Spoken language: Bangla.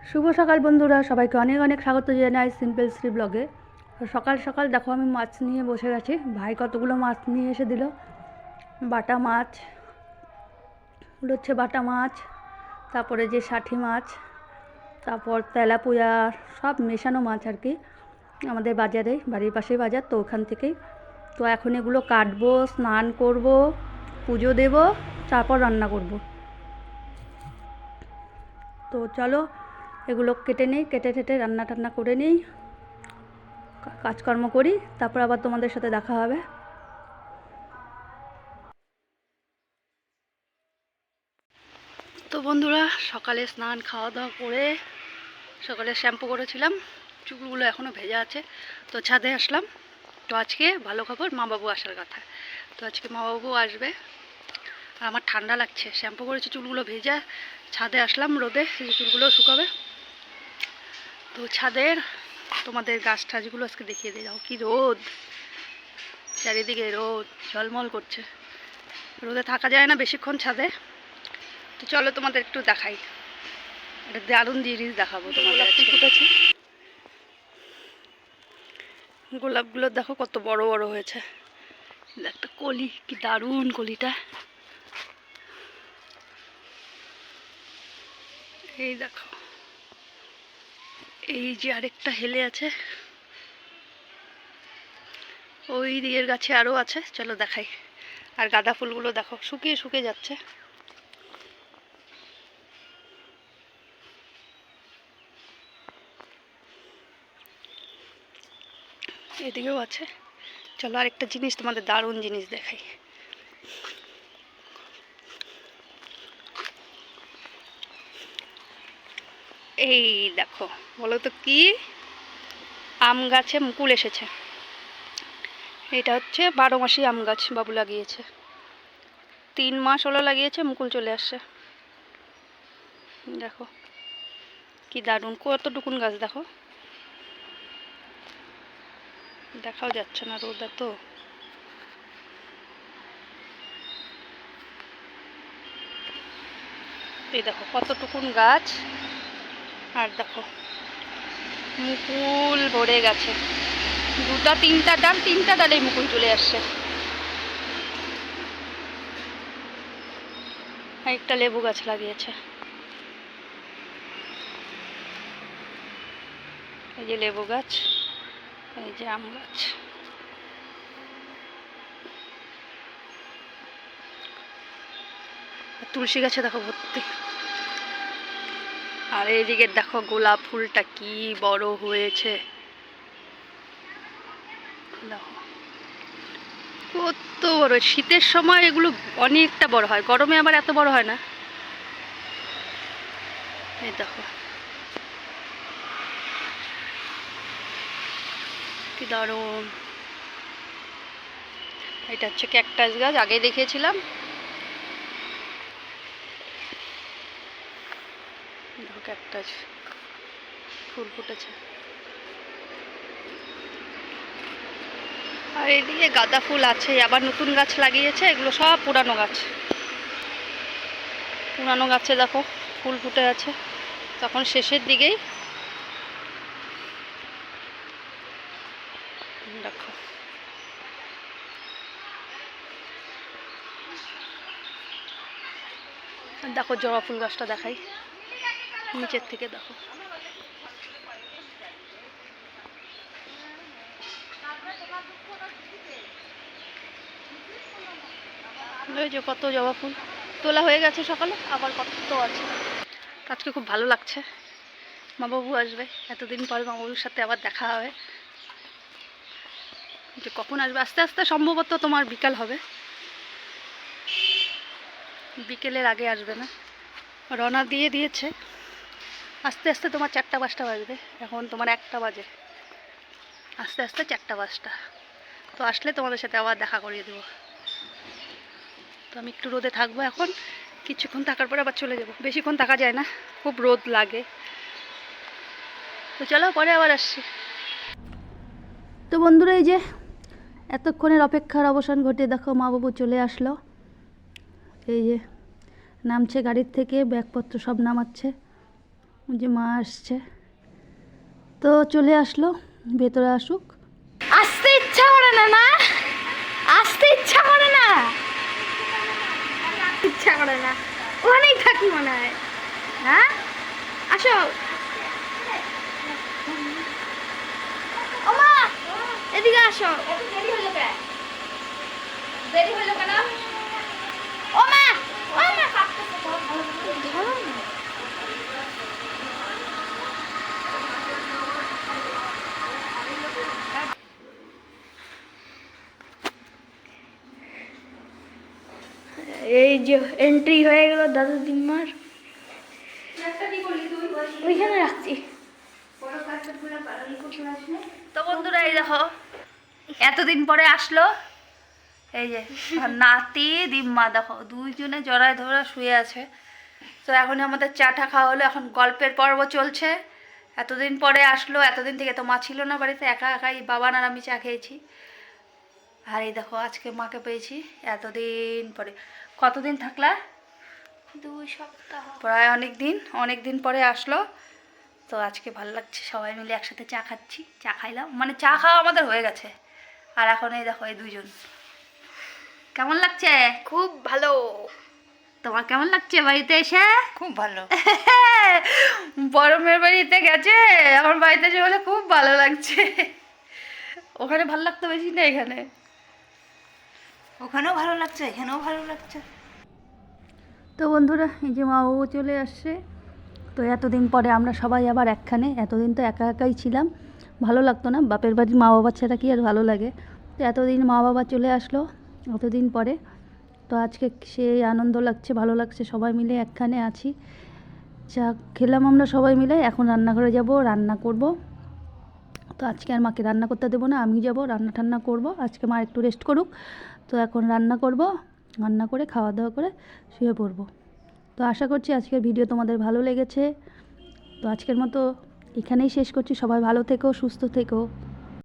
শুভ সকাল বন্ধুরা, সবাইকে অনেক অনেক স্বাগত জানাই সিম্পল শ্রী ব্লগে। সকাল সকাল দেখো আমি মাছ নিয়ে বসে গেছি। ভাই কতগুলো মাছ নিয়ে এসে দিল। বাটা মাছ, ওগুলো হচ্ছে বাটা মাছ, তারপরে যে ষাঠি মাছ, তারপর তেলাপুয়া, সব মেশানো মাছ আর কি। আমাদের বাজারে, বাড়ির পাশেই বাজার, তো ওখান থেকেই। তো এখন এগুলো কাটবো, স্নান করব, পুজো দেব, তারপর রান্না করব। তো চলো এগুলো কেটে নিই, কেটে টেটে রান্না টান্না করে নিই, কাজকর্ম করি, তারপর আবার তোমাদের সাথে দেখা হবে। তো বন্ধুরা, সকালে স্নান খাওয়া দাওয়া করে সকালে শ্যাম্পু করেছিলাম, চুলগুলো এখনও ভেজা আছে। তো ছাদে আসলাম। তো আজকে ভালো খবর, মা বাবু আসার কথা। তো আজকে মা বাবু আসবে। আর আমার ঠান্ডা লাগছে, শ্যাম্পু করেছি, চুলগুলো ভেজা। ছাদে আসলাম রোদে, এই চুলগুলো শুকাবে। তো ছাদের তোমাদের গাছ টাছগুলো আজকে দেখিয়ে দিয়ে যাও। কি রোদ, চারিদিকে রোদ ঝলমল করছে। রোদে থাকা যায় না বেশিক্ষণ ছাদে। তো চলো তোমাদের একটু দেখাই, একটা দারুণ জিনিস দেখাবো তোমাদের। ফুটেছে গোলাপগুলো, দেখো কত বড় বড় হয়েছে। একটা কলি, কি দারুণ কলিটা। এই দেখো, এই যে আরেকটা হেলে আছে, ওই দিকের গাছে আরও আছে, চলো দেখাই। আর গাঁদা ফুলগুলো দেখো শুকিয়ে শুকিয়ে যাচ্ছে। এদিকেও আছে। চলো আরেকটা জিনিস তোমাদের, দারুণ জিনিস দেখাই। এই দেখো, বলো তো কি, আম গাছে মুকুল এসেছে। এটা হচ্ছে 12 মাসি আম গাছ, বাবু লাগিয়েছে। 3 মাস হলো লাগিয়েছে, মুকুল চলে আসছে। দেখো কি দারুণ, কতটুকুন গাছ দেখো। দেখাও যাচ্ছে না, রোদ এত। এই দেখো কতটুকুন গাছ, আর দেখো মুকুল ভরে গেছে। 2-3টা ডাল, 3টা ডালেই মুকুল চলে আসছে। একটা লেবু গাছ লাগিয়েছে, এই যে লেবু গাছ, এই যে আম গাছ। তুলসী গাছে দেখো ভর্তি। আর এইদিকে দেখো গোলাপ ফুলটা কি বড় হয়েছে, দেখো কত বড়। শীতের সময় এগুলো অনেকটা বড় হয়, গরমে আবার এত বড় হয় না। এই দেখো কি দারুণ। এটা হচ্ছে ক্যাকটাস গাছ, আগে দেখিয়েছিলাম। দেখো ক্যাকটাস ফুল ফুটেছে। আর এদিকে গাঁদা ফুল আছে, আবার নতুন গাছ লাগিয়েছে। এগুলো সব পুরানো গাছ। পুরানো গাছে দেখো ফুল ফুটে আছে, তখন শেষের দিকেই। দেখো দেখো জবা ফুল গাছটা দেখাই নিচের থেকে, দেখো ওই যে কত জবা ফুল তোলা হয়ে গেছে সকালে, আবার কত আছে। আজকে খুব ভালো লাগছে, মা বাবু আসবে। এতদিন পর মা বাবুর সাথে আবার দেখা হবে। যে কখন আসবে, আস্তে আস্তে সম্ভবত তোমার বিকাল হবে, বিকেলের আগে আসবে না। রওনা দিয়ে দিয়েছে, আস্তে আস্তে তোমার 4টা-5টা বাজবে। এখন তোমার 1টা বাজে, আস্তে আস্তে 4টা-5টা। তো আসলে তোমাদের সাথে আবার দেখা করিয়ে দেবো। তো আমি একটু রোদে থাকবো এখন, কিছুক্ষণ থাকার পরে আবার চলে যাব। বেশিক্ষণ থাকা যায় না, খুব রোদ লাগে। তো চলো পরে আবার আসছি। তো বন্ধুরা, এই যে এতক্ষণের অপেক্ষার অবসান ঘটিয়ে দেখো মা বাবু চলে আসলো। এই যে নামছে গাড়ির থেকে, ব্যাগপত্র সব নামাচ্ছে। ওই যে মা আসছে, তো চলে আসলো, ভেতরে আসুক। আসতে ইচ্ছা করে না, না আসতে ইচ্ছা করে না, ইচ্ছা করে না, ওখানেই থাকি মনে হয়। হ্যাঁ আসো। ও মা এদিকে আসো। দেরি হলো কেন? দেরি হলো কেন? ও মা, ও মা ধরো না। এই যে এন্ট্রি হয়ে গেল দাদু দিম্মার। ওইখানে রাখছি। তো বন্ধুরা এই দেখো এতদিন পরে আসলো, এই যে নাতি দিম্মা দেখো দুইজনে জড়ায় ধরা শুয়ে আছে। তো এখন আমাদের চাটা খাওয়া হলো, এখন গল্পের পর্ব চলছে। এতদিন পরে আসলো, এতদিন থেকে তো মা ছিল না বাড়িতে, একা একাই বাবা আর আমি চা খেয়েছি। আর এই দেখো আজকে মাকে পেয়েছি এতদিন পরে। কতদিন থাকলা? 2 সপ্তাহ, প্রায় অনেক দিন পরে আসলো। তো আজকে ভালো লাগছে, সবাই মিলে একসাথে চা খাচ্ছি, চা খাইলাম, মানে চা খাওয়া আমাদের হয়ে গেছে। আর এখন এই দেখো এই দুজন। কেমন লাগছে? খুব ভালো। তোমার কেমন লাগছে বাড়িতে এসে? খুব ভালো। বড় মেয়ের বাড়িতে গেছে, আমার বাড়িতে এসে বলে খুব ভালো লাগছে। ওখানে ভালো লাগতো বেশি না এখানে? ওখানেও ভালো লাগছে, এখানেও ভালো লাগছে। তো বন্ধুরা এই যে মা বাবু চলে আসছে। তো এতদিন পরে আমরা সবাই আবার একখানে, এতদিন তো একা একাই ছিলাম, ভালো লাগতো না, বাপের বাড়ি মা বাবার ছাড়া কি আর ভালো লাগে। তো এতদিন মা বাবা চলে আসলো এতদিন পরে, তো আজকে সেই আনন্দ লাগছে, ভালো লাগছে, সবাই মিলে একখানে আছি। চা খেলাম আমরা সবাই মিলে, এখন রান্নাঘরে যাব, রান্না করব। তো আজকে আর মাকে রান্না করতে দেবো না, আমি যাব রান্না টান্না করব। আজকে মা একটু রেস্ট করুক, তো এখন রান্না করব, রান্না করে খাওয়া দাওয়া করে শুয়ে পড়ব। তো আশা করছি আজকের ভিডিও তোমাদের ভালো লেগেছে। তো আজকের মতো এখানেই শেষ করছি, সবাই ভালো থেকো, সুস্থ থেকো।